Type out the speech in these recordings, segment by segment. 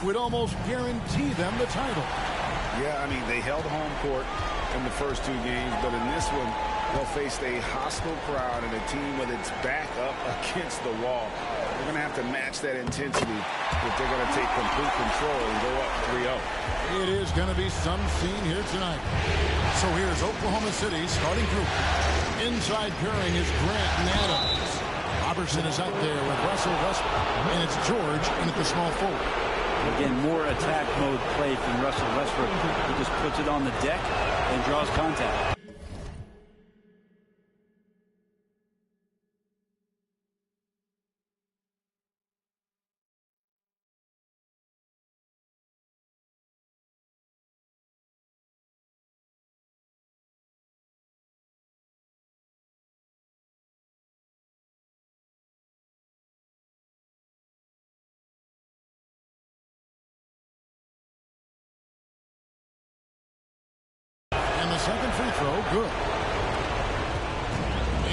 would almost guarantee them the title. Yeah, I mean, they held home court in the first 2 games, but in this one, they'll face a hostile crowd and a team with its back up against the wall. They're going to have to match that intensity if they're going to take complete control and go up 3-0. It is going to be some scene here tonight. So here's Oklahoma City starting group. Inside pairing is Grant and Adams. Robertson is out there with Russell Westbrook, and it's George in at the small forward. Again, more attack mode play from Russell Westbrook. He just puts it on the deck and draws contact. Second free throw, good.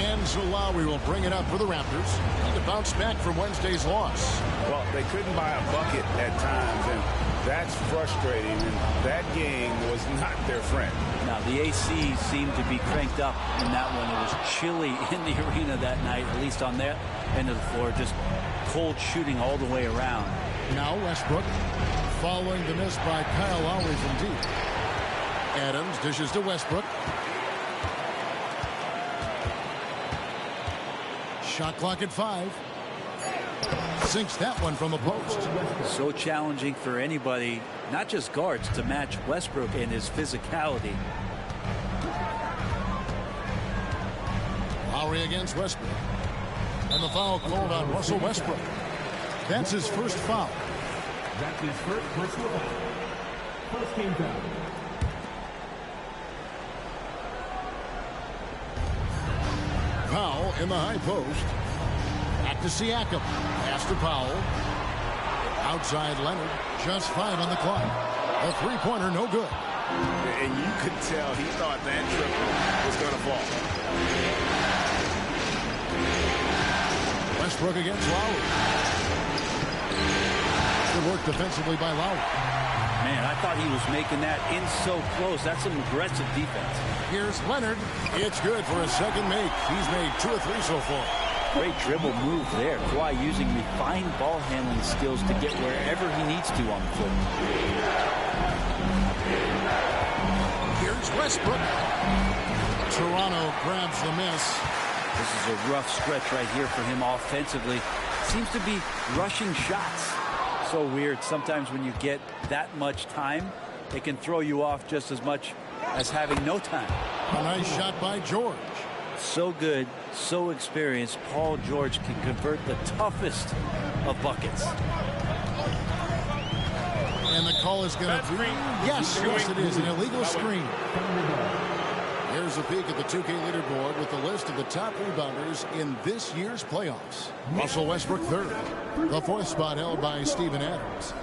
And so Lowry will bring it up for the Raptors. Need to bounce back from Wednesday's loss. Well, they couldn't buy a bucket at times, and that's frustrating. And that game was not their friend. Now, the AC seemed to be cranked up in that one. It was chilly in the arena that night, at least on their end of the floor. Just cold shooting all the way around. Now Westbrook following the miss by Kyle Lowry from deep. Adams dishes to Westbrook. Shot clock at 5. Sinks that one from the post. So challenging for anybody, not just guards, to match Westbrook in his physicality. Lowry against Westbrook. And the foul called on Russell Westbrook. That's his first foul. That's his first personal foul. First game foul. Powell in the high post. Back to Siakam. Pass to Powell. Outside Leonard. Just 5 on the clock. A three-pointer, no good. And you could tell he thought that triple was going to fall. Westbrook against Lowry. Good work defensively by Lowry. Man, I thought he was making that in so close. That's some aggressive defense. Here's Leonard. It's good for a second make. He's made 2 or 3 so far. Great dribble move there. Kawhi using refined ball handling skills to get wherever he needs to on the floor. Here's Westbrook. Toronto grabs the miss. This is a rough stretch right here for him offensively. Seems to be rushing shots. So weird. Sometimes when you get that much time, it can throw you off just as much as having no time. A nice shot by George. So good, so experienced. Paul George can convert the toughest of buckets. And the call is going to be... Yes, it is. An illegal screen. Here's a peek at the 2K leaderboard with the list of the top rebounders in this year's playoffs. Russell Westbrook third. The 4th spot held by Steven Adams.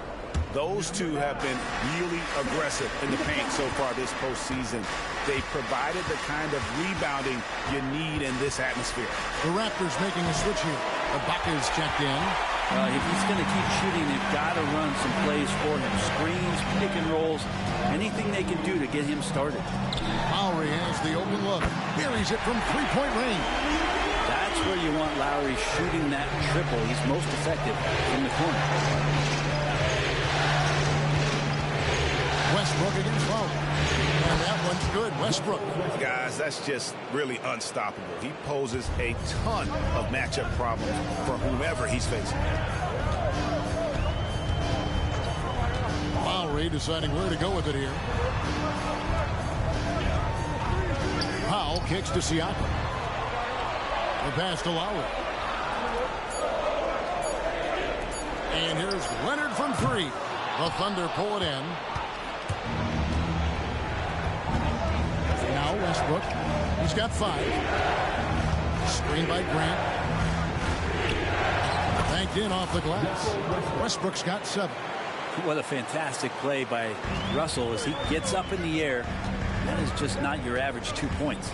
Those two have been really aggressive in the paint so far this postseason. They provided the kind of rebounding you need in this atmosphere. The Raptors making a switch here. Ibaka's checked in. If he's going to keep shooting, they've got to run some plays for him. Screens, pick and rolls, anything they can do to get him started. Lowry has the open look. Buries it from three-point range. That's where you want Lowry shooting that triple. He's most effective in the corner. Westbrook against Lowry. And that one's good. Westbrook. Guys, that's just really unstoppable. He poses a ton of matchup problems for whomever he's facing. Lowry deciding where to go with it here. Powell kicks to Siakam. The pass to Lowry. And here's Leonard from 3. The Thunder pull it in. Now Westbrook. He's got 5. Screen by Grant. Banked in off the glass. Westbrook's got 7. What a fantastic play by Russell as he gets up in the air. That is just not your average 2 points.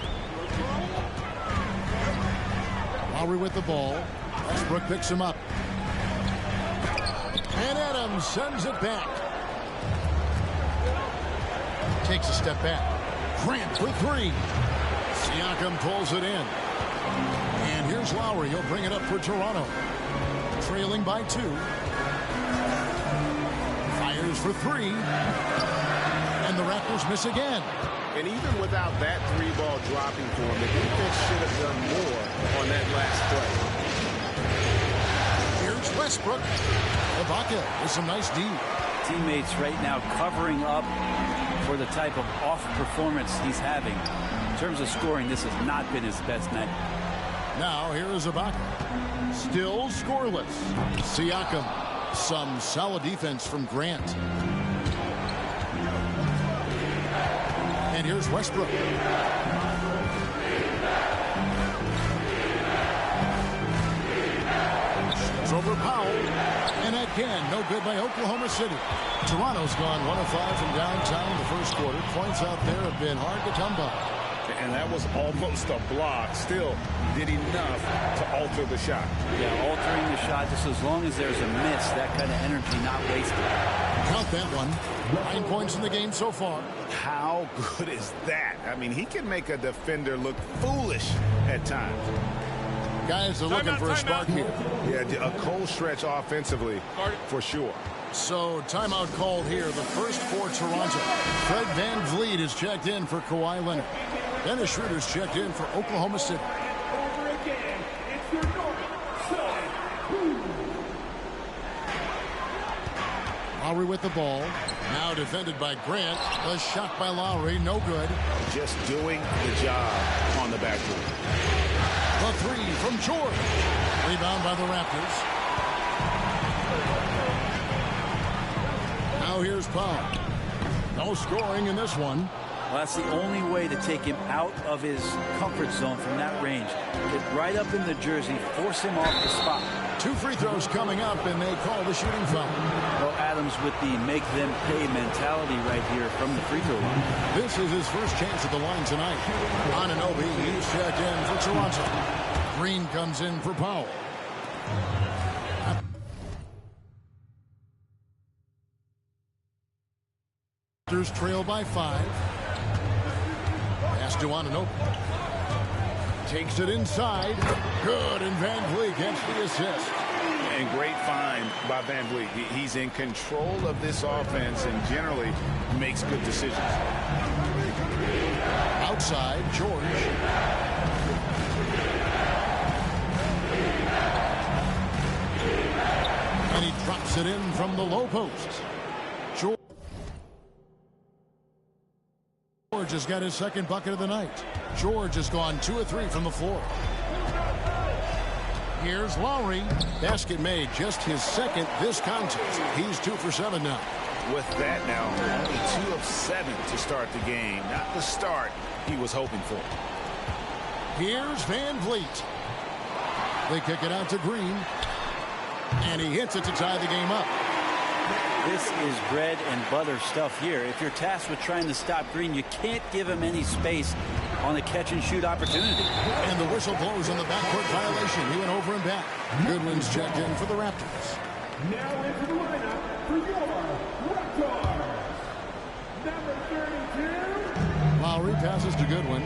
Lowry with the ball. Westbrook picks him up. And Adams sends it back. Takes a step back. Grant for three. Siakam pulls it in. And here's Lowry. He'll bring it up for Toronto. Trailing by 2. Fires for 3. And the Raptors miss again. And even without that 3-ball dropping for him, the defense should have done more on that last play. Here's Westbrook. Ibaka with some nice D. Teammates right now covering up for the type of off performance he's having. In terms of scoring, this has not been his best night. Now here is Ibaka. Still scoreless. Siakam. Some solid defense from Grant. And here's Westbrook. It's over Powell. And again, no good by Oklahoma City. Toronto's gone 1 of 5 from downtown in the first quarter. Points out there have been hard to come by. And that was almost a block. Still did enough to alter the shot. Yeah, altering the shot just as long as there's a miss. That kind of energy not wasted. Count that one. 9 points in the game so far. How good is that? I mean, he can make a defender look foolish at times. Guys are looking for a spark here. Yeah, a cold stretch offensively for sure. So timeout called here. The first for Toronto. Fred VanVleet is checked in for Kawhi Leonard. Dennis Schroeder's checked in for Oklahoma City. Lowry with the ball. Now defended by Grant. The shot by Lowry, no good. Just doing the job on the backboard. The 3 from George. Rebound by the Raptors. Now here's Powell. No scoring in this one. Well, that's the only way to take him out of his comfort zone from that range. Get right up in the jersey, force him off the spot. 2 free throws coming up, and they call the shooting foul. Well, Adams with the make them pay mentality right here from the free throw line. This is his first chance at the line tonight. Anunoby, he's checked in for Toronto. Green comes in for Powell. Raptors trail by 5. Pass to Anunoby. Takes it inside. Good, and VanVleet gets the assist. And great find by VanVleet. He's in control of this offense and generally makes good decisions. Outside, George. And he drops it in from the low post. George has got his second bucket of the night. George has gone 2 of 3 from the floor. Here's Lowry. Basket made, just his second this contest. He's 2 for 7 now. With that now, only 2 of 7 to start the game. Not the start he was hoping for. Here's VanVleet. They kick it out to Green. And he hits it to tie the game up. This is bread and butter stuff here. If you're tasked with trying to stop Green, you can't give him any space on a catch-and-shoot opportunity. And the whistle blows on the backcourt violation. He went over and back. Goodwin's checked in for the Raptors. Now into the lineup for your Raptors. Number 32. Lowry passes to Goodwin.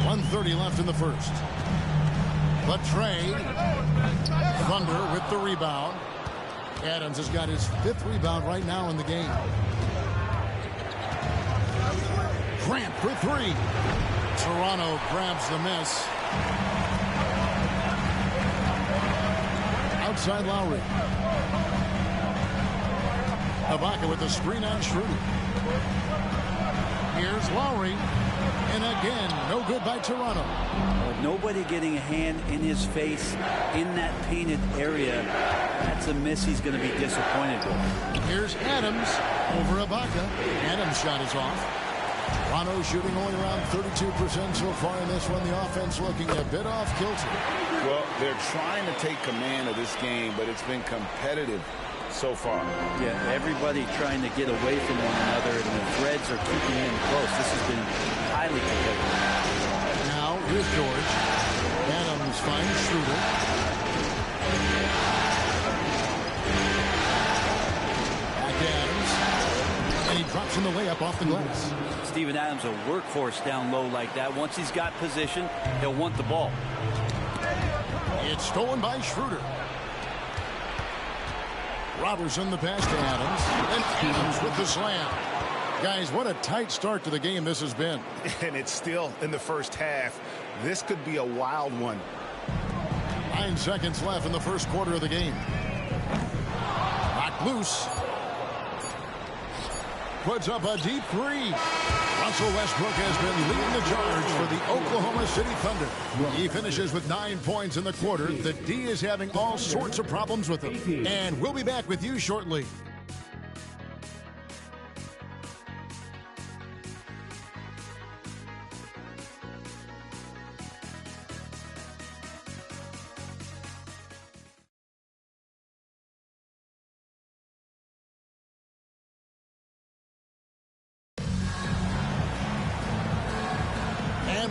1:30 left in the first. But Trey, Thunder with the rebound. Adams has got his 5th rebound right now in the game. Grant for 3. Toronto grabs the miss. Outside Lowry. Ibaka with the screen on Schroeder. Here's Lowry. And again, no good by Toronto. Nobody getting a hand in his face in that painted area. That's a miss he's going to be disappointed with. Here's Adams over Ibaka. Adams' shot is off. Toronto shooting only around 32% so far in this one. The offense looking a bit off kilter. Well, they're trying to take command of this game, but it's been competitive so far. Yeah, everybody trying to get away from one another, and the threads are keeping them close. This has been highly competitive. Now, here's George. Adams finds Schroeder. Back to Adams. And he drops in the layup off the glass. Steven Adams, a workhorse down low like that. Once he's got position, he'll want the ball. It's stolen by Schroeder. Robertson the pass to Adams. And Adams with the slam. Guys, what a tight start to the game this has been. And it's still in the first half. This could be a wild one. 9 seconds left in the first quarter of the game. Knocked loose. Puts up a deep three. Russell Westbrook has been leading the charge for the Oklahoma City Thunder. He finishes with 9 points in the quarter. The D is having all sorts of problems with him. And we'll be back with you shortly.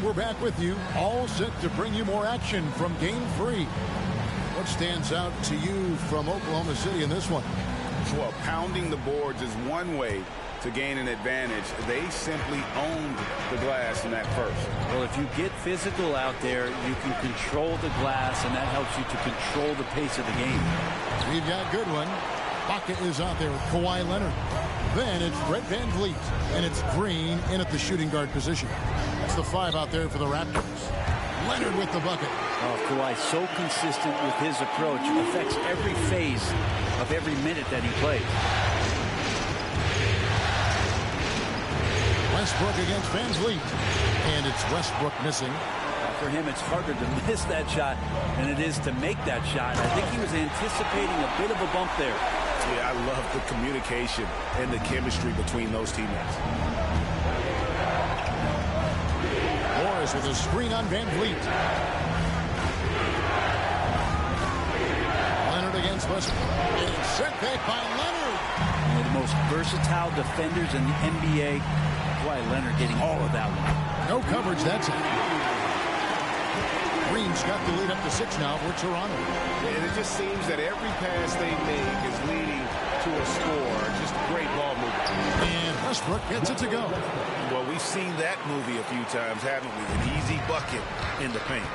We're back with you, all set to bring you more action from Game 3. What stands out to you from Oklahoma City in this one? Well, pounding the boards is one way to gain an advantage. They simply owned the glass in that first. Well, if you get physical out there, you can control the glass, and that helps you to control the pace of the game. We've got Goodwin. Baca is out there with Kawhi Leonard. Then it's Brett Van Vliet, and it's Green in at the shooting guard position. That's the 5 out there for the Raptors. Leonard with the bucket. Oh, Kawhi so consistent with his approach. Affects every phase of every minute that he plays. Westbrook against Van Vliet. And it's Westbrook missing. For him, it's harder to miss that shot than it is to make that shot. I think he was anticipating a bit of a bump there. Yeah, I love the communication and the chemistry between those teammates. Morris with a screen on Van Vliet. Leonard against Westbrook. And it's sent back by Leonard. One of the most versatile defenders in the NBA. Kawhi Leonard getting all of that one. No coverage that time. Green's got the lead up to 6 now for Toronto. And it just seems that every pass they make is leading to a score. Just great ball movement. And Westbrook gets it to go. Well, we've seen that movie a few times, haven't we? An easy bucket in the paint.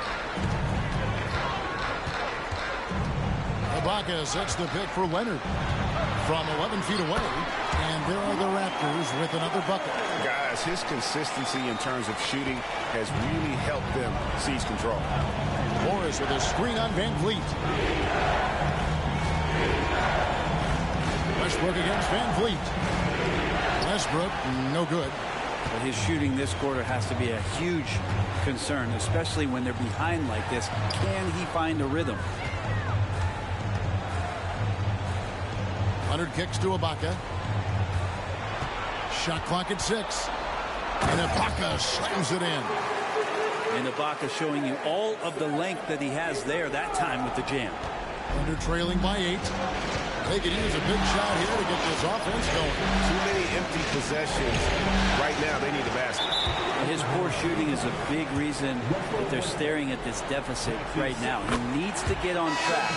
Ibaka sets the pick for Leonard from 11 feet away. And there are the Raptors with another bucket. Guys, his consistency in terms of shooting has really helped them seize control. Morris with a screen on Van Vliet. Westbrook against Van Vliet. Westbrook, no good. But his shooting this quarter has to be a huge concern, especially when they're behind like this. Can he find a rhythm? Leonard kicks to Ibaka. Shot clock at 6. And Ibaka slams it in. And Ibaka showing you all of the length that he has there that time with the jam. Under trailing by 8. They could use a big shot here to get this offense going. Too many empty possessions. Right now, they need a basket. His poor shooting is a big reason that they're staring at this deficit right now. He needs to get on track.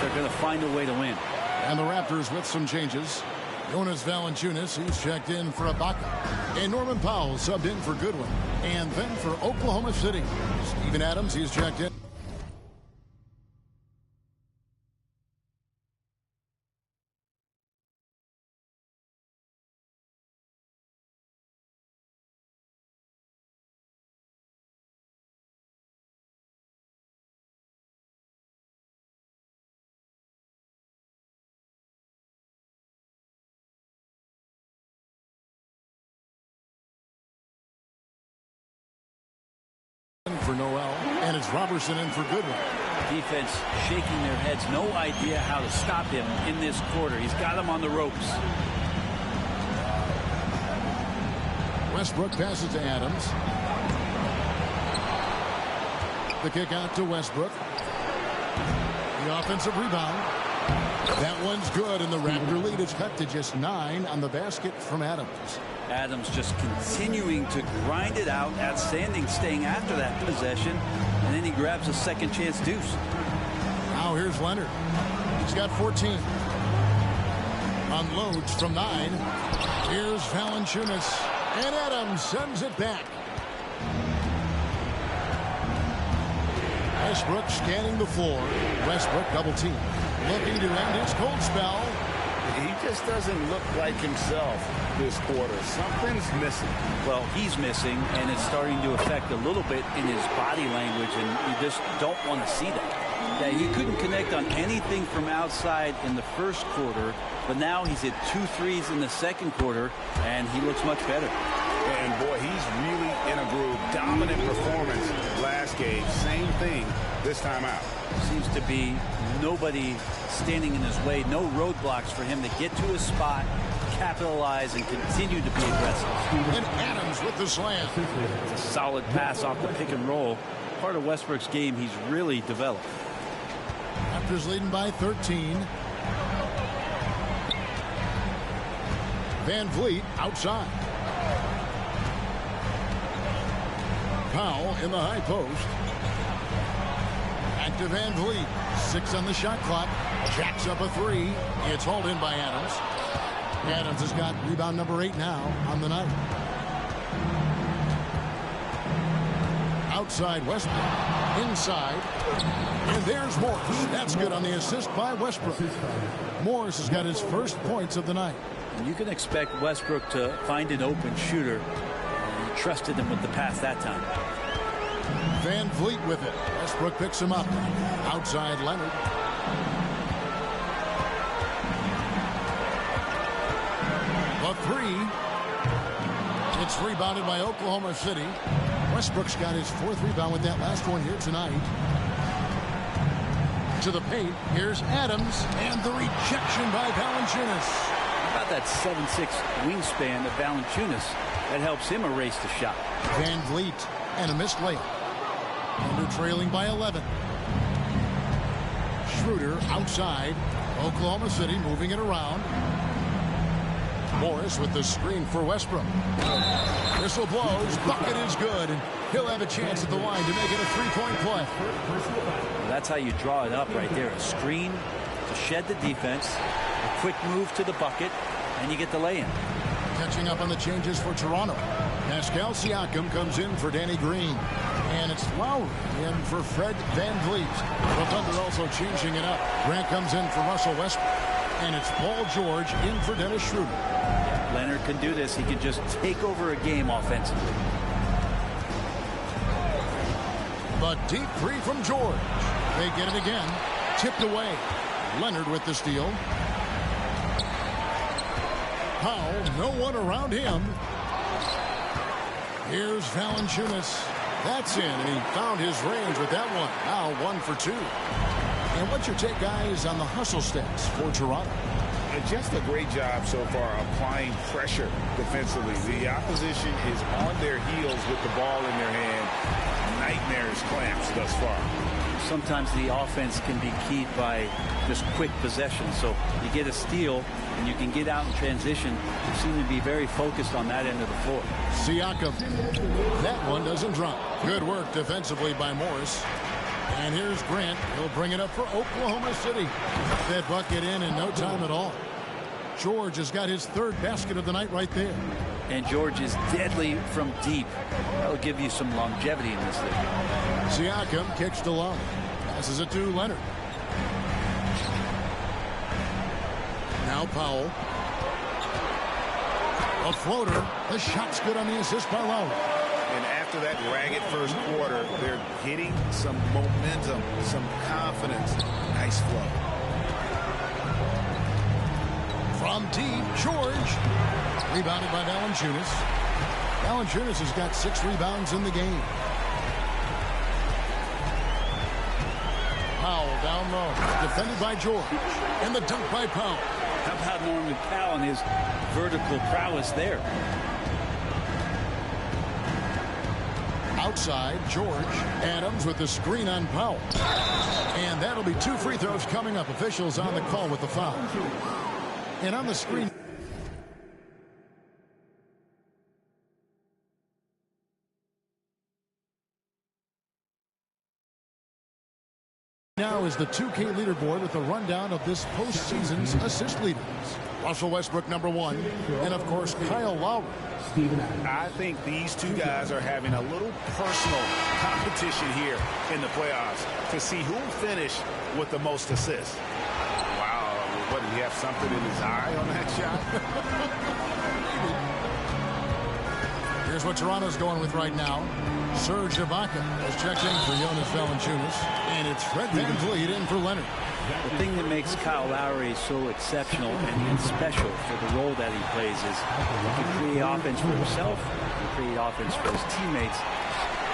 They're going to find a way to win. And the Raptors with some changes. Jonas Valanciunas, he's checked in for Ibaka. And Norman Powell subbed in for Goodwin. And then for Oklahoma City, Steven Adams, he's checked in. For Noel, and it's Robertson in for Goodwin. Defense shaking their heads. No idea how to stop him in this quarter. He's got him on the ropes. Westbrook passes to Adams. The kick out to Westbrook. The offensive rebound. That one's good, and the Raptor lead is cut to just 9 on the basket from Adams. Adams just continuing to grind it out, outstanding staying after that possession, and then he grabs a second chance deuce. Now here's Leonard. He's got 14. Unloads from 9. Here's Valanciunas. And Adams sends it back. Westbrook scanning the floor. Westbrook double team. Looking to end his cold spell. He just doesn't look like himself this quarter. Something's missing. Well, he's missing, and it's starting to affect a little bit in his body language, and you just don't want to see that. Yeah, he couldn't connect on anything from outside in the first quarter, but now he's hit 2 threes in the second quarter, and he looks much better. And boy, he's really in a groove. Dominant performance last game. Same thing this time out. Seems to be nobody standing in his way. No roadblocks for him to get to his spot, capitalize, and continue to be aggressive. And Adams with the slam. It's a solid pass off the pick and roll. Part of Westbrook's game he's really developed. Raptors leading by 13. Van Vliet outside. Powell in the high post. Back to Van Vliet. 6 on the shot clock. Jacks up a 3. It's hauled in by Adams. Adams has got rebound number 8 now on the night. Outside Westbrook. Inside. And there's Morris. That's good on the assist by Westbrook. Morris has got his first points of the night. And you can expect Westbrook to find an open shooter. He trusted him with the pass that time. Van Vliet with it. Westbrook picks him up. Outside Leonard. The 3. It's rebounded by Oklahoma City. Westbrook's got his 4th rebound with that last one here tonight. To the paint. Here's Adams. And the rejection by Valanciunas. How about that 7'6" wingspan of Valanciunas? That helps him erase the shot. Van Vliet. And a missed layup. Under trailing by 11. Schroeder outside. Oklahoma City moving it around. Morris with the screen for Westbrook. Whistle blows. Bucket is good. And he'll have a chance at the line to make it a 3-point play. Well, that's how you draw it up right there. A screen to shed the defense. A quick move to the bucket. And you get the lay-in. Catching up on the changes for Toronto. Pascal Siakam comes in for Danny Green. And it's Lowry in for Fred Van Vliet. The Thunder also changing it up. Grant comes in for Russell Westbrook. And it's Paul George in for Dennis Schroeder. Yeah, Leonard can do this. He can just take over a game offensively. The deep 3 from George. They get it again. Tipped away. Leonard with the steal. Powell, no one around him. Here's Valanciunas. That's in, and he found his range with that one. Now 1 for 2. And what's your take, guys, on the hustle stats for Toronto? Just a great job so far applying pressure defensively. The opposition is on their heels with the ball in their hand. Nightmares clamps thus far. Sometimes the offense can be keyed by just quick possession. So you get a steal and you can get out in transition. They seem to be very focused on that end of the floor. Siakam. That one doesn't drop. Good work defensively by Morris. And here's Grant. He'll bring it up for Oklahoma City. That bucket in no time at all. George has got his 3rd basket of the night right there. And George is deadly from deep. That'll give you some longevity in this league. Siakam kicks to Love. Passes it to Leonard. Now Powell. A floater. The shot's good on the assist by Lowry. And after that ragged first quarter, they're getting some momentum, some confidence. Nice flow. From deep, George. Rebounded by Valanciunas. Valanciunas has got 6 rebounds in the game. Powell down low. Defended by George. And the dunk by Powell. How about Norman Powell and his vertical prowess there? Outside, George. Adams with the screen on Powell. And that'll be 2 free throws coming up. Officials on the call with the foul. And on the screen. Now is the 2K leaderboard with a rundown of this postseason's assist leaders. Russell Westbrook, #1, and of course Kyle Lowry. I think these two guys are having a little personal competition here in the playoffs to see who will finish with the most assists. Wow, what, did he have something in his eye on that shot? Here's what Toronto's going with right now. Serge Ibaka has checked in for Jonas Valanciunas, and it's Fred VanVleet in for Leonard. The thing that makes Kyle Lowry so exceptional and special for the role that he plays is he can create offense for himself, he can create offense for his teammates,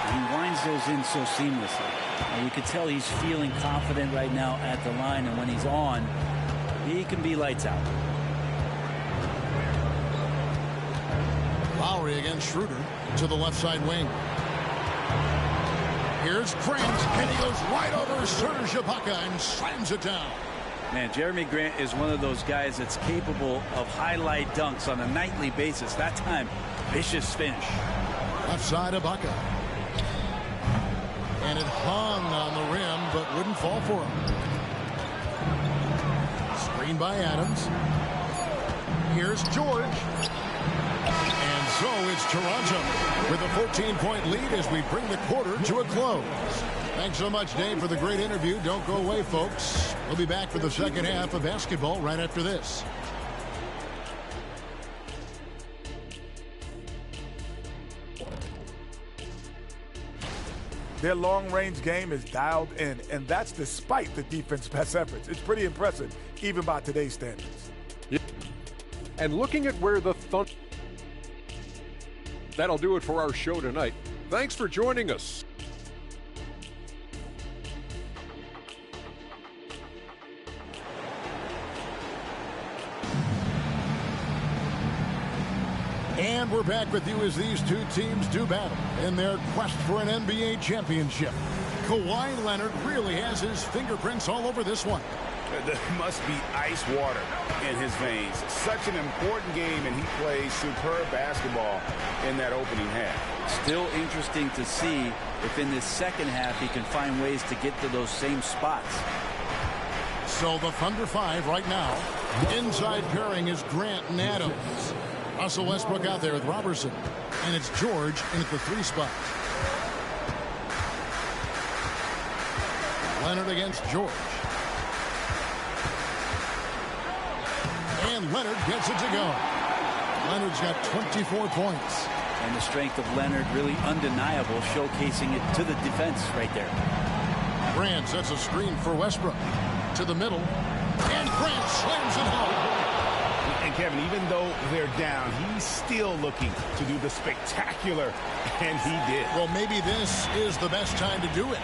and he winds those in so seamlessly. And you can tell he's feeling confident right now at the line, and when he's on, he can be lights out. Lowry against Schroeder to the left side wing. Here's Grant, and he goes right over Serge Ibaka and slams it down. Man, Jeremy Grant is one of those guys that's capable of highlight dunks on a nightly basis. That time, vicious finish. Left side Ibaka. And it hung on the rim, but wouldn't fall for him. Screen by Adams. Here's George. And so it's Toronto with a 14-point lead as we bring the quarter to a close. Thanks so much, Dave, for the great interview. Don't go away, folks. We'll be back for the second half of basketball right after this. Their long-range game is dialed in, and that's despite the defense's best efforts. It's pretty impressive, even by today's standards. And looking at where the Thunder... That'll do it for our show tonight. Thanks for joining us. And we're back with you as these two teams do battle in their quest for an NBA championship. Kawhi Leonard really has his fingerprints all over this one. There must be ice water in his veins. Such an important game, and he plays superb basketball in that opening half. Still interesting to see if in this second half he can find ways to get to those same spots. So the Thunder 5 right now. Inside pairing is Grant and Adams. Russell Westbrook out there with Robertson. And it's George in at the 3 spot. Leonard against George. And Leonard gets it to go. Leonard's got 24 points. And the strength of Leonard really undeniable, showcasing it to the defense right there. Grant sets a screen for Westbrook. To the middle. And Grant slams it home. And Kevin, even though they're down, he's still looking to do the spectacular, and he did. Well, maybe this is the best time to do it.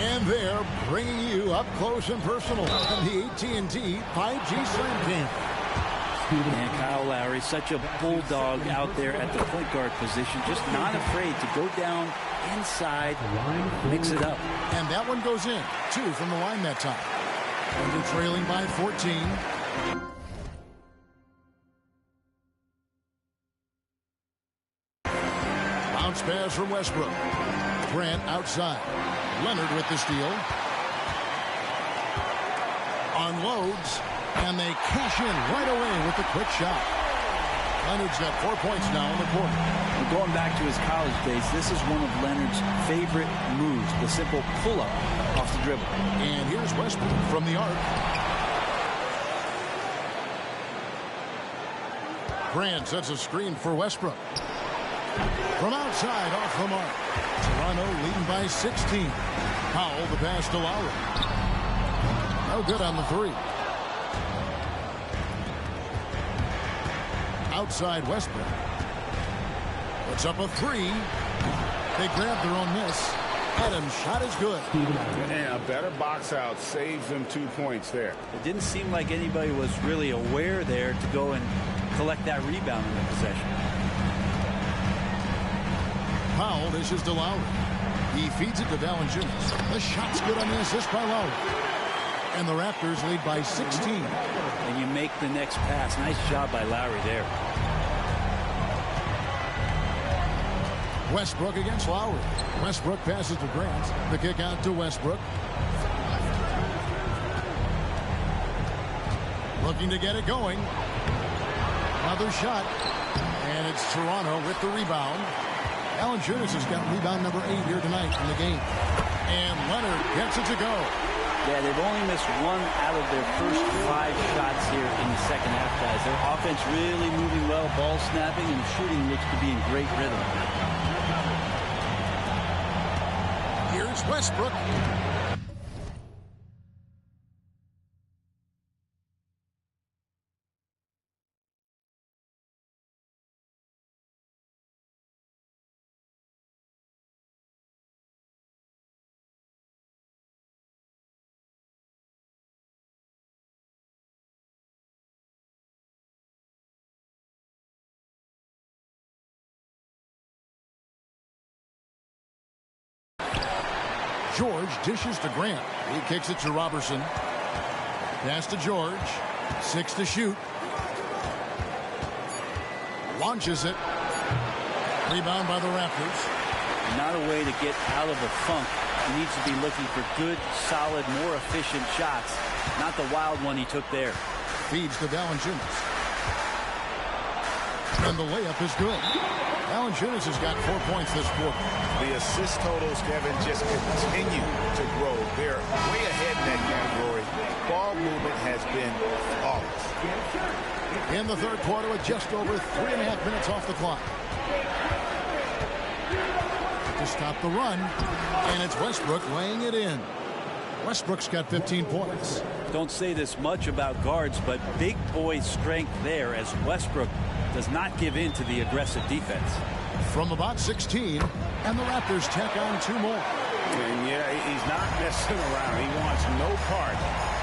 And they're bringing you up close and personal on the AT&T 5G Slam Cam. And Kyle Lowry, such a bulldog out there at the point guard position, just not afraid to go down inside, mix it up. And that one goes in, 2 from the line that time. And they're trailing by 14. Bounce pass from Westbrook. Grant outside. Leonard with the steal. Unloads. And they cash in right away with the quick shot. Leonard's got 4 points now in the quarter. And going back to his college days, this is one of Leonard's favorite moves, the simple pull-up off the dribble. And here's Westbrook from the arc. Grant sets a screen for Westbrook. From outside, off the mark. Toronto leading by 16. Powell, the pass to Lowry. No good on the 3. Outside Westbrook. Puts up a 3. They grab their own miss. Adams' shot is good. And a better box out saves them 2 points there. It didn't seem like anybody was really aware there to go and collect that rebound in the possession. Powell dishes to Lowry. He feeds it to Valanciunas. The shot's good on the assist by Lowry. And the Raptors lead by 16. And you make the next pass. Nice job by Lowry there. Westbrook against Lowry. Westbrook passes to Grant. The kick out to Westbrook. Looking to get it going. Another shot. And it's Toronto with the rebound. Valanciunas has got rebound number 8 here tonight in the game. And Leonard gets it to go. Yeah, they've only missed 1 out of their first 5 shots here in the second half, guys. Their offense really moving well, ball snapping, and shooting looks to be in great rhythm. Here's Westbrook. George dishes to Grant. He kicks it to Robertson. Pass to George. 6 to shoot. Launches it. Rebound by the Raptors. Not a way to get out of a funk. He needs to be looking for good, solid, more efficient shots. Not the wild one he took there. Feeds to Valanciunas. And the layup is good. Valanciunas has got 4 points this quarter. The assist totals, Kevin, just continue to grow. They're way ahead in that category. Ball movement has been flawless. In the third quarter with just over 3.5 minutes off the clock. To stop the run. And it's Westbrook laying it in. Westbrook's got 15 points. Don't say this much about guards, but big boy strength there as Westbrook does not give in to the aggressive defense. From about 16, and the Raptors tack on 2 more. And yeah, he's not messing around. He wants no part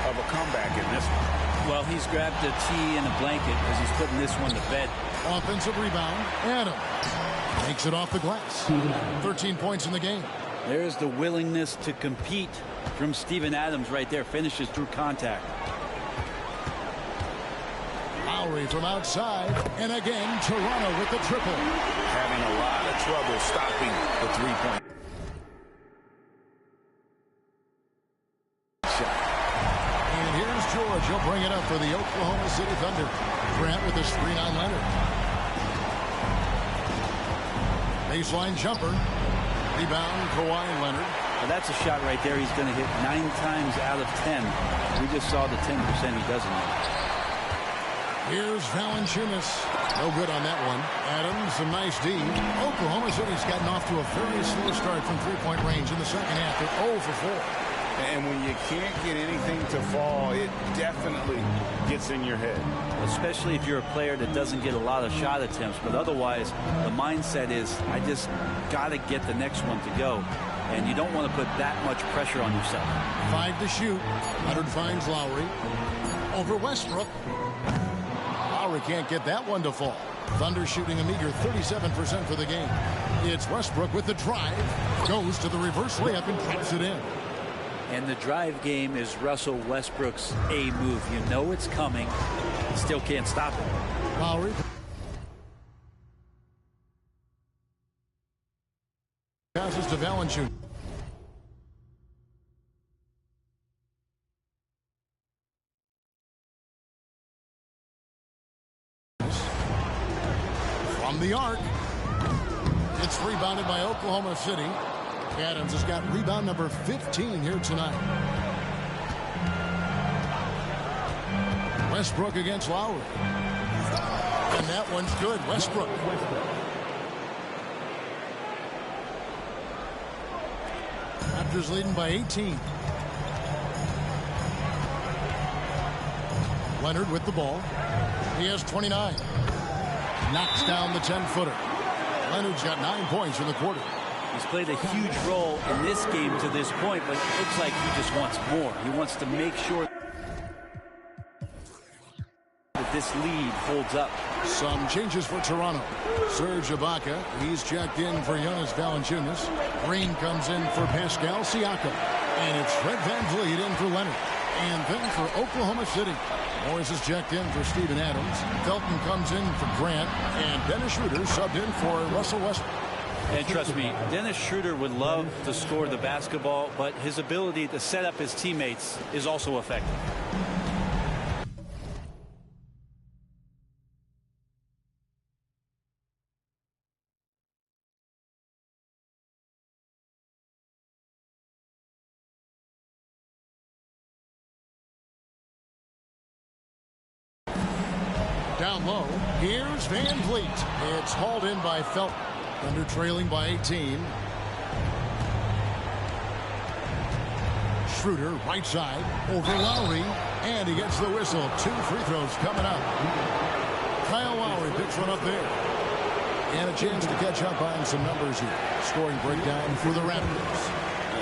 of a comeback in this one. Well, he's grabbed a tee and a blanket as he's putting this one to bed. Offensive rebound. Adams takes it off the glass. 13 points in the game. There's the willingness to compete from Steven Adams right there. Finishes through contact. Lowry from outside. And again, Toronto with the triple. Having a lot of trouble stopping the three-point shot. And here's George. He'll bring it up for the Oklahoma City Thunder. Grant with a screen on Leonard. Baseline jumper. Rebound, Kawhi Leonard. Well, that's a shot right there. He's going to hit 9 times out of 10. We just saw the 10% he doesn't hit. Here's Valanciunas. No good on that one. Adams, a nice D. Oklahoma City's gotten off to a very slow start from three-point range in the second half. They're 0 for 4. And when you can't get anything to fall, it definitely gets in your head. Especially if you're a player that doesn't get a lot of shot attempts. But otherwise, the mindset is, I just got to get the next one to go. And you don't want to put that much pressure on yourself. 5 to shoot. Leonard finds Lowry. Over Westbrook. Lowry can't get that one to fall. Thunder shooting a meager 37% for the game. It's Westbrook with the drive. Goes to the reverse layup and drops it in. And the drive game is Russell Westbrook's A move. You know it's coming. Still can't stop it. Lowry. Passes to Valanciunas. From the arc. It's rebounded by Oklahoma City. Adams has got rebound number 15 here tonight. Westbrook against Lowry. And that one's good. Westbrook. Raptors leading by 18. Leonard with the ball. He has 29. Knocks down the 10-footer. Leonard's got 9 points in the quarter. He's played a huge role in this game to this point, but it looks like he just wants more. He wants to make sure that this lead holds up. Some changes for Toronto. Serge Ibaka, he's checked in for Jonas Valanciunas. Green comes in for Pascal Siakam. And it's Fred VanVleet in for Leonard. And then for Oklahoma City, Morris is checked in for Steven Adams. Felton comes in for Grant. And Dennis Schroeder subbed in for Russell Westbrook. And trust me, Dennis Schroeder would love to score the basketball, but his ability to set up his teammates is also effective. Down low. Here's Van Vliet. It's hauled in by Felton. Thunder trailing by 18. Schroeder, right side, over Lowry, and he gets the whistle. 2 free throws coming up. Kyle Lowry picks one up there. And a chance to catch up on some numbers here. Scoring breakdown for the Raptors.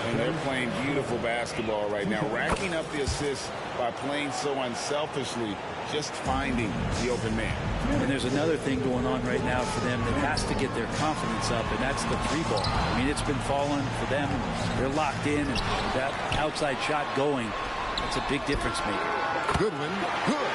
And they're playing beautiful basketball right now, racking up the assists by playing so unselfishly, just finding the open man. And there's another thing going on right now for them that has to get their confidence up, and that's the 3-ball. I mean, it's been falling for them. They're locked in, and that outside shot going, that's a big difference maker. Goodwin, good.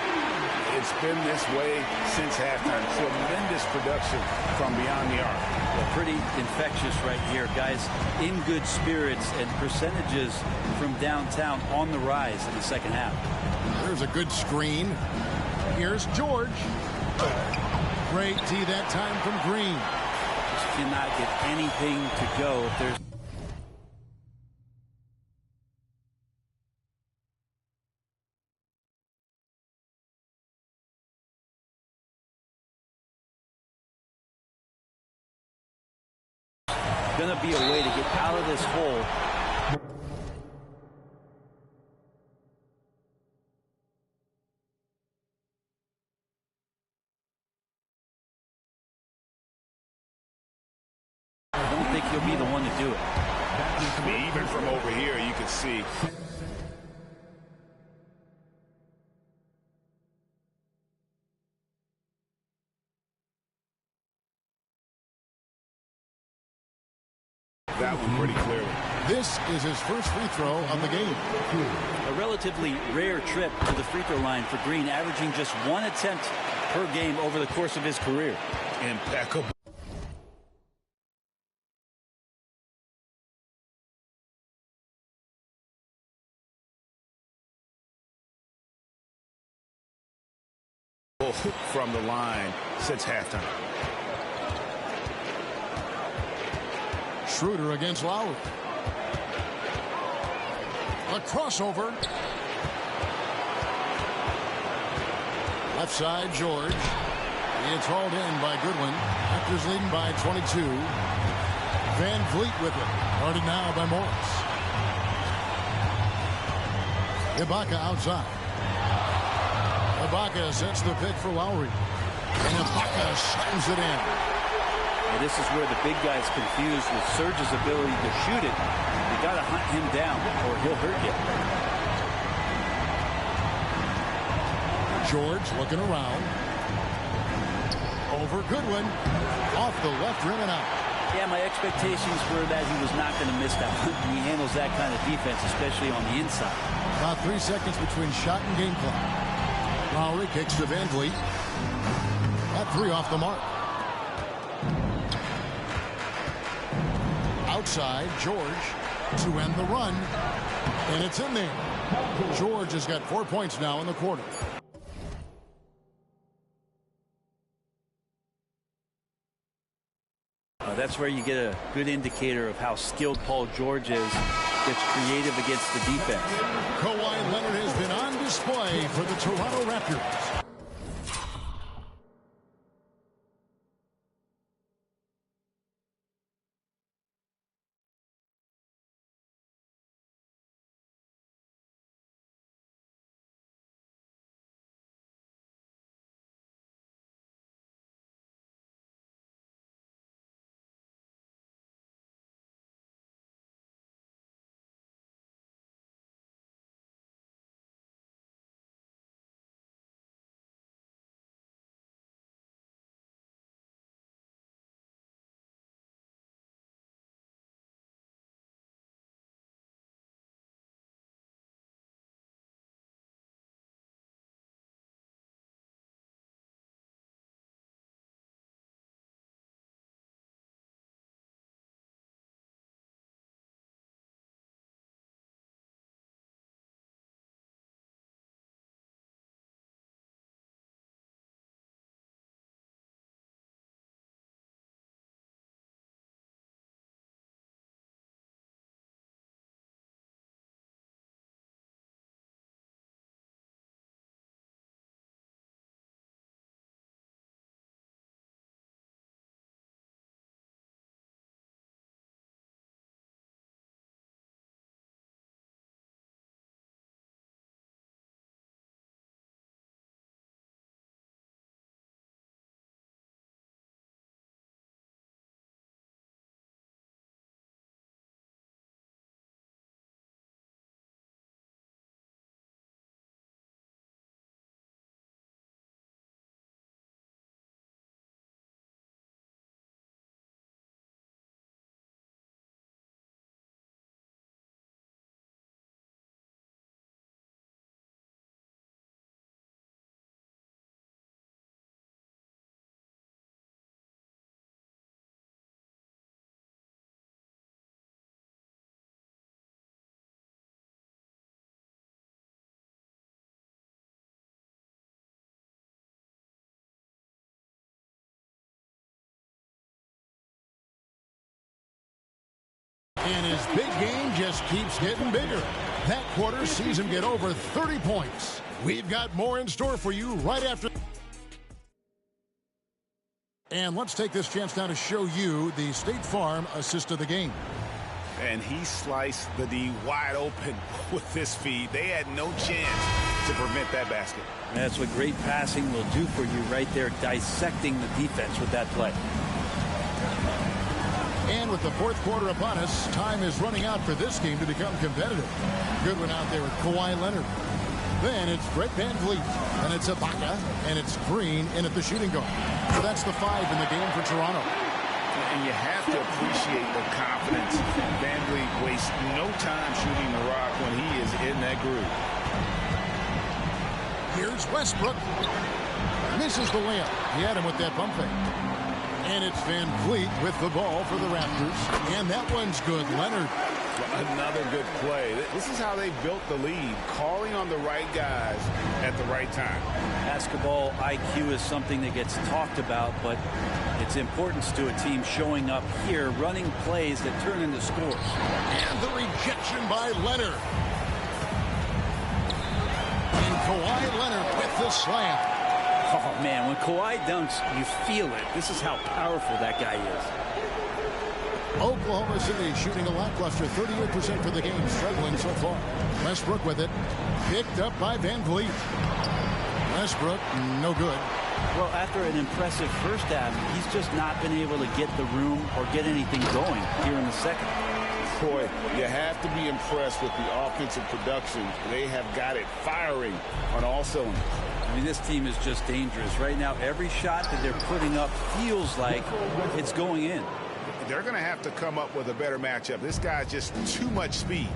It's been this way since halftime. Tremendous production from beyond the arc. Well, pretty infectious right here. Guys in good spirits, and percentages from downtown on the rise in the second half. There's a good screen. Here's George. Great D that time from Green. Just cannot get anything to go if there's going to be a way to get out of this hole. I don't think he'll be the one to do it. I mean, even from over here, you can see. That one pretty clearly. This is his first free throw of the game. A relatively rare trip to the free throw line for Green, averaging just 1 attempt per game over the course of his career. Impeccable. From the line since halftime. Schroeder against Lowry. A crossover. Left side, George. It's hauled in by Goodwin. Raptors leading by 22. Van Vliet with it. Guarded now by Morris. Ibaka outside. Ibaka sets the pick for Lowry. And Ibaka slams it in. And this is where the big guy's confused with Serge's ability to shoot it. You got to hunt him down or he'll hurt you. George looking around. Over Goodwin. Off the left rim and out. Yeah, my expectations were that he was not going to miss that one. He handles that kind of defense, especially on the inside. About 3 seconds between shot and game clock. Lowry kicks to Van Vliet. That 3 off the mark. Outside, George to end the run. And it's in there. George has got 4 points now in the quarter. That's where you get a good indicator of how skilled Paul George is. Gets creative against the defense. Kawhi Leonard has been on display for the Toronto Raptors. And his big game just keeps getting bigger. That quarter sees him get over 30 points. We've got more in store for you right after. And let's take this chance now to show you the State Farm assist of the game. And he sliced the D wide open with this feed. They had no chance to prevent that basket. That's what great passing will do for you right there, dissecting the defense with that play. And with the fourth quarter upon us, time is running out for this game to become competitive. Good one out there with Kawhi Leonard. Then it's Brett Van Vliet, and it's Ibaka, and it's Green in at the shooting guard. So that's the 5 in the game for Toronto. And you have to appreciate the confidence. Van Vliet wastes no time shooting the rock when he is in that groove. Here's Westbrook. Misses the layup. He had him with that bump fake. And it's Van Vliet with the ball for the Raptors. And that one's good. Leonard. Another good play. This is how they built the lead, calling on the right guys at the right time. Basketball IQ is something that gets talked about, but its importance to a team showing up here, running plays that turn into scores. And the rejection by Leonard. And Kawhi Leonard with the slam. Oh, man, when Kawhi dunks, you feel it. This is how powerful that guy is. Oklahoma City shooting a lackluster 38% for the game, struggling so far. Westbrook with it. Picked up by Van Vliet. Westbrook, no good. Well, after an impressive first half, he's just not been able to get the room or get anything going here in the second. Boy, you have to be impressed with the offensive production. They have got it firing on all cylinders. I mean, this team is just dangerous. Right now, every shot that they're putting up feels like it's going in. They're going to have to come up with a better matchup. This guy's just too much speed.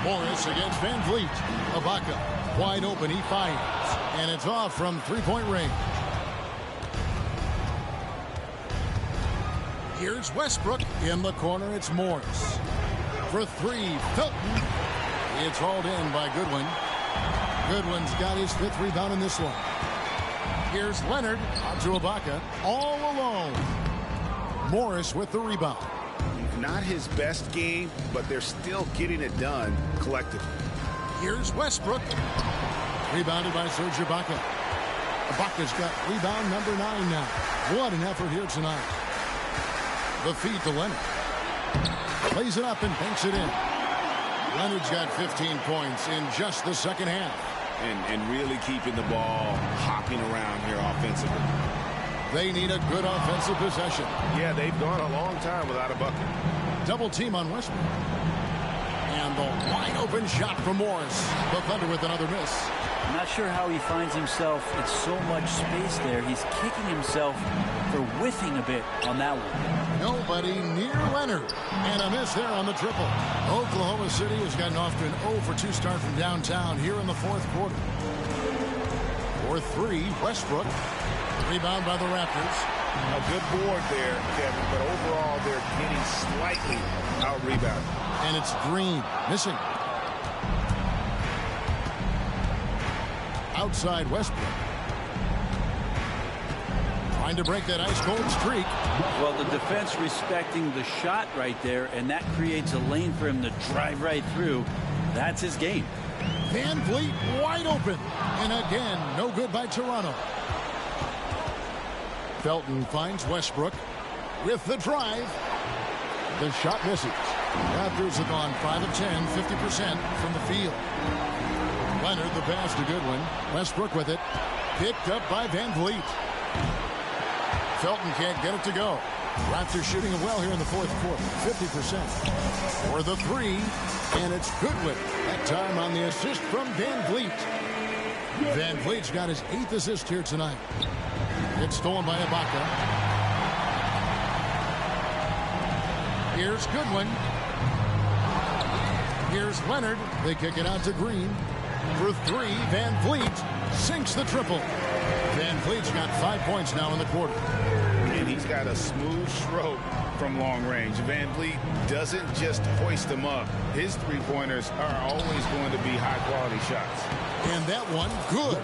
Morris against Van Vliet. Ibaka wide open. He fires. And it's off from three-point range. Here's Westbrook. In the corner, it's Morris. For 3, Felton. It's hauled in by Goodwin. Goodwin's got his 5th rebound in this one. Here's Leonard out to Ibaka, all alone. Morris with the rebound. Not his best game, but they're still getting it done collectively. Here's Westbrook. Rebounded by Serge Ibaka. Ibaka's got rebound number 9 now. What an effort here tonight. The feed to Leonard. Plays it up and banks it in. Leonard's got 15 points in just the second half. And really keeping the ball hopping around here offensively. They need a good offensive possession. Yeah, they've gone a long time without a bucket. Double team on Westbrook. And the wide open shot from Morris. The Thunder with another miss. I'm not sure how he finds himself in so much space there. He's kicking himself for whiffing a bit on that one. Nobody near Leonard. And a miss there on the triple. Oklahoma City has gotten off to an 0-for-2 start from downtown here in the fourth quarter. For 3, Westbrook. Rebound by the Raptors. A good board there, Kevin, but overall they're getting slightly out-rebounded. And it's Green missing. Outside Westbrook. Trying to break that ice-cold streak. Well, the defense respecting the shot right there, and that creates a lane for him to drive right through. That's his game. Van Vliet wide open. And again, no good by Toronto. Felton finds Westbrook with the drive. The shot misses. Raptors have gone 5 of 10, 50% from the field. Leonard, the pass to Goodwin. Westbrook with it. Picked up by Van Vliet. Felton can't get it to go. Raptors shooting it well here in the fourth quarter. 50%. For the 3. And it's Goodwin. That time on the assist from Van Vliet. Van Vliet's got his 8th assist here tonight. It's stolen by Ibaka. Here's Goodwin. Here's Leonard. They kick it out to Green. For 3, Van Vliet sinks the triple. Van Vliet's got 5 points now in the quarter. And he's got a smooth stroke from long range. Van Vliet doesn't just hoist them up. His three-pointers are always going to be high-quality shots. And that one, good.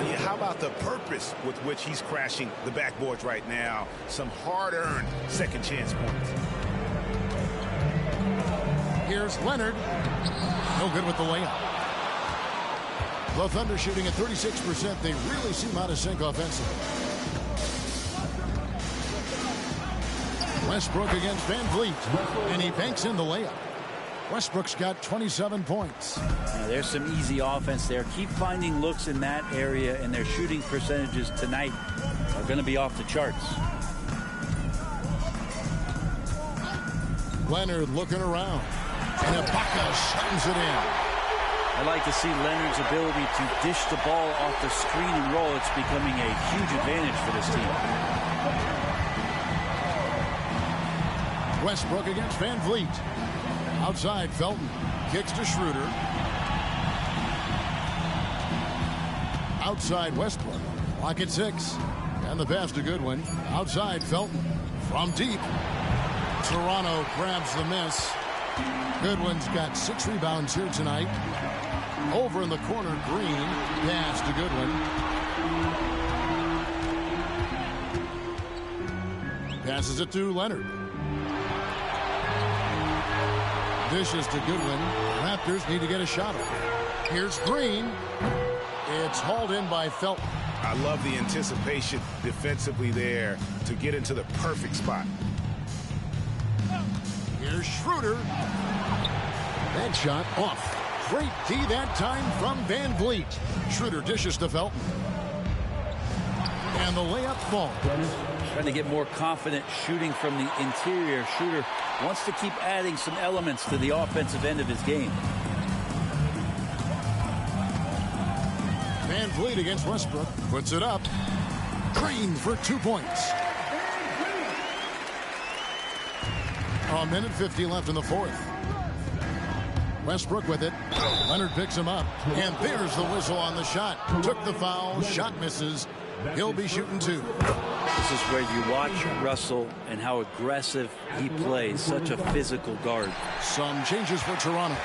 Yeah, how about the purpose with which he's crashing the backboards right now? Some hard-earned second chance points. Here's Leonard. No good with the layup. The Thunder shooting at 36%. They really seem out of sync offensively. Westbrook against Van Vliet. And he banks in the layup. Westbrook's got 27 points. Now, there's some easy offense there. Keep finding looks in that area, and their shooting percentages tonight are going to be off the charts. Leonard looking around. And Ibaka slams it in. I like to see Leonard's ability to dish the ball off the screen and roll. It's becoming a huge advantage for this team. Westbrook against Van Vliet. Outside, Felton kicks to Schroeder. Outside, Westbrook. Clock at 6. And the pass to Goodwin. Outside, Felton. From deep. Toronto grabs the miss. Goodwin's got 6 rebounds here tonight. Over in the corner, Green. Pass to Goodwin. Passes it to Leonard. Dishes to Goodwin. Raptors need to get a shot off. Here's Green. It's hauled in by Felton. I love the anticipation defensively there to get into the perfect spot. Here's Schroeder. That shot off. Great D that time from Van Vliet. Schroeder dishes to Felton. And the layup falls. Trying to get more confident shooting from the interior. Schroeder wants to keep adding some elements to the offensive end of his game. Van Vliet against Westbrook. Puts it up. Green for 2 points. A minute 50 left in the fourth. Westbrook with it. Leonard picks him up. And there's the whistle on the shot. Took the foul. Shot misses. He'll be shooting 2. This is where you watch Russell and how aggressive he plays. Such a physical guard. Some changes for Toronto.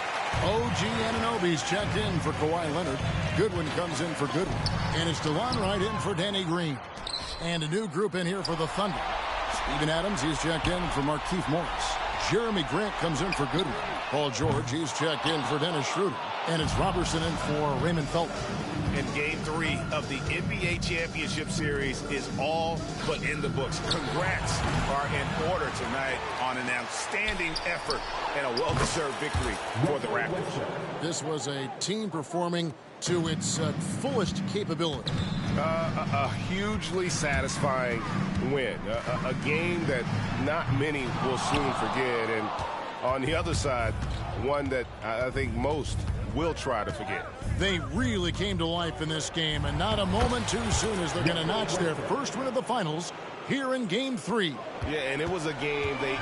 OG Anunoby's checked in for Kawhi Leonard. Goodwin comes in for Goodwin. And it's DeLon Wright in for Danny Green. And a new group in here for the Thunder. Steven Adams, he's checked in for Markieff Morris. Jeremy Grant comes in for Goodwin. Paul George, he's checked in for Dennis Schroeder. And it's Robertson in for Raymond Felton. And Game 3 of the NBA Championship Series is all but in the books. Congrats are in order tonight on an outstanding effort and a well-deserved victory for the Raptors. This was a team performing to its fullest capability. A hugely satisfying win. A game that not many will soon forget. And on the other side, one that I think most will try to forget. They really came to life in this game, and not a moment too soon as they're going to notch their first win of the finals here in Game 3. Yeah, and it was a game they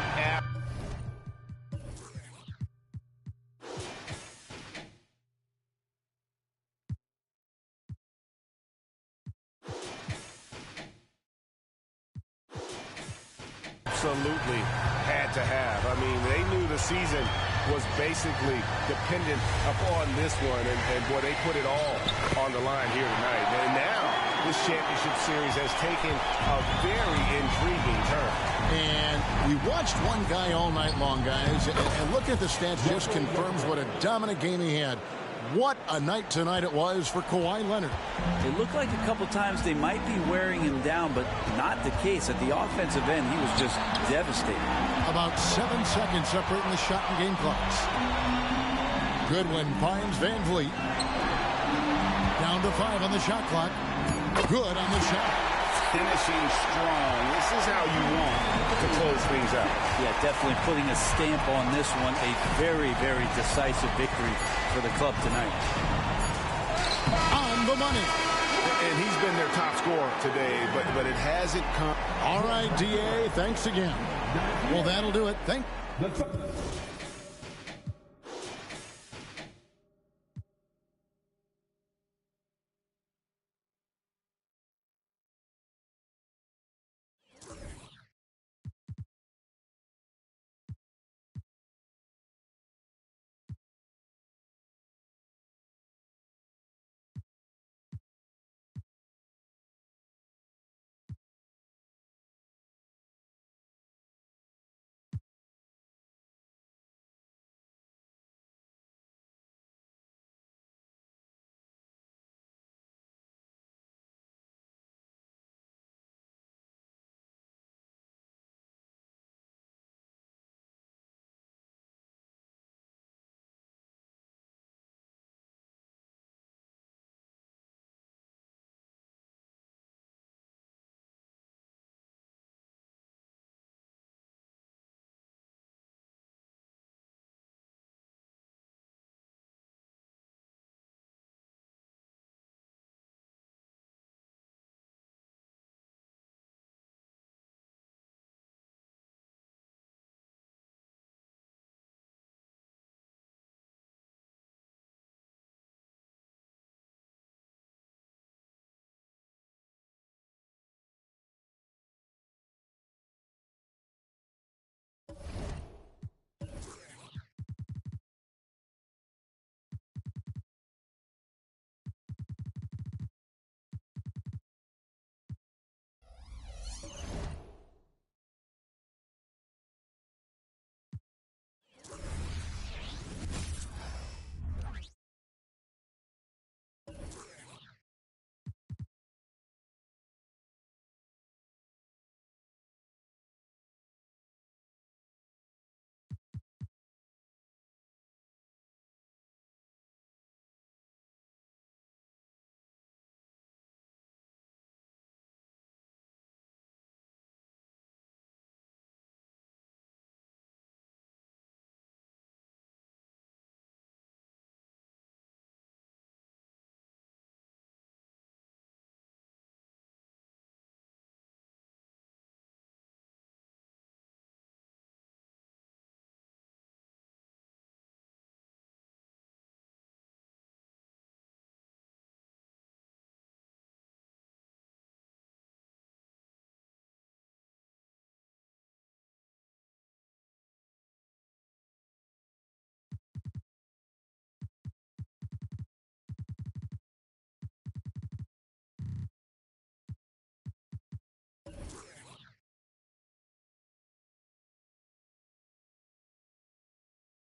absolutely had to have. I mean, they knew the season was basically dependent upon this one, and boy, they put it all on the line here tonight. And now this championship series has taken a very intriguing turn. And we watched one guy all night long, guys, and look at the stats, just confirms what a dominant game he had. What a night tonight it was for Kawhi Leonard. It looked like a couple times they might be wearing him down, but not the case. At the offensive end, he was just devastating. About 7 seconds separating the shot and game clocks. Goodwin finds Van Vliet. Down to 5 on the shot clock. Good on the shot. Finishing strong. This is how you want to close things out. Yeah, definitely putting a stamp on this one. A very, very decisive victory for the club tonight. On the money. And he's been their top scorer today, but it hasn't come. All right, DA, thanks again. Well, that'll do it.